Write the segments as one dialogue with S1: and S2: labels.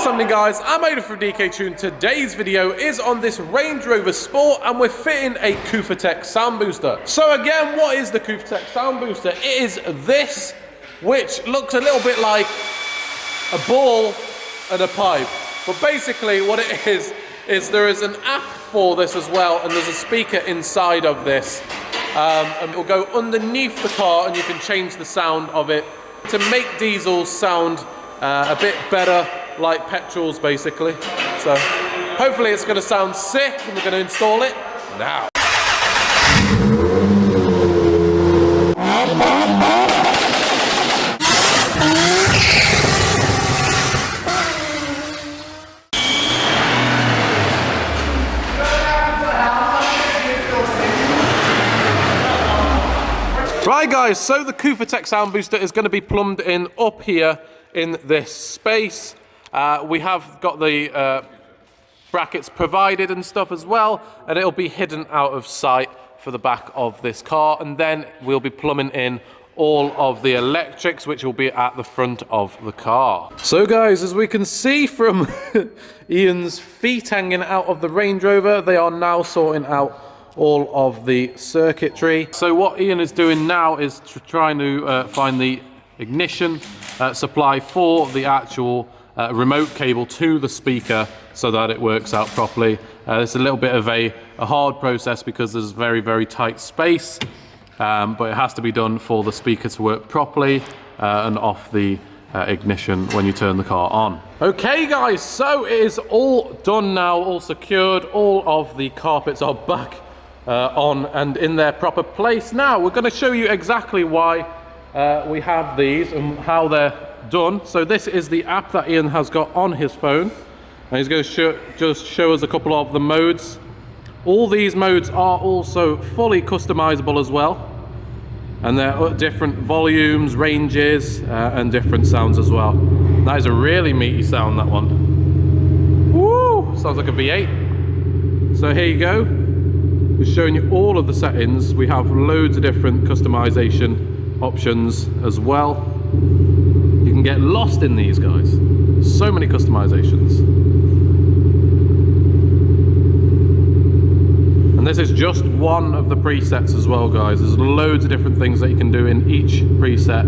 S1: happening, guys? I'm Aidan from DK Tune. Today's video is on this Range Rover Sport and we're fitting a Kufatech sound booster. So again, what is the Kufatech sound booster? It is this, which looks a little bit like a ball and a pipe. But basically what it is there is an app for this as well, and there's a speaker inside of this. And it will go underneath the car and you can change the sound of it to make diesels sound a bit better like petrols, basically. So hopefully it's going to sound sick, and we're going to install it now. Right guys, so the Kufatech sound booster is going to be plumbed in up here in this space. We have got the brackets provided and stuff as well, and it'll be hidden out of sight for the back of this car, and then we'll be plumbing in all of the electrics, which will be at the front of the car. So guys, as we can see from Ian's feet hanging out of the Range Rover, they are now sorting out all of the circuitry. So what Ian is doing now is trying to find the ignition supply for the actual remote cable to the speaker so that it works out properly. It's a little bit of a hard process because there's very, very tight space, but it has to be done for the speaker to work properly and off the ignition when you turn the car on. Okay guys, so it is all done now, all secured. All of the carpets are back on and in their proper place. Now we're going to show you exactly why we have these and how they're done. So this is the app that Ian has got on his phone, and he's going to just show us a couple of the modes. All these modes are also fully customizable as well, and they're different volumes, ranges, and different sounds as well. That is a really meaty sound, that one. Woo! Sounds like a V8. So here you go. We're showing you all of the settings. We have loads of different customization options as well. You can get lost in these, guys. So many customizations. And this is just one of the presets as well, guys. There's loads of different things that you can do in each preset.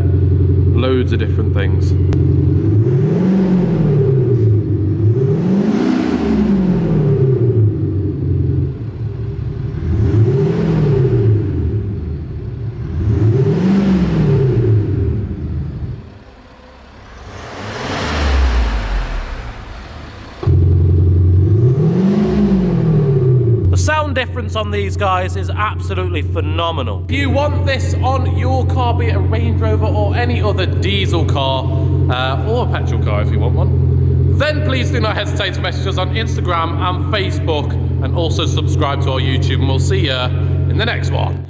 S1: Loads of different things. Sound difference on these guys is absolutely phenomenal. If you want this on your car, be it a Range Rover or any other diesel car or a petrol car if you want one, then please do not hesitate to message us on Instagram and Facebook, and also subscribe to our YouTube, and we'll see you in the next one.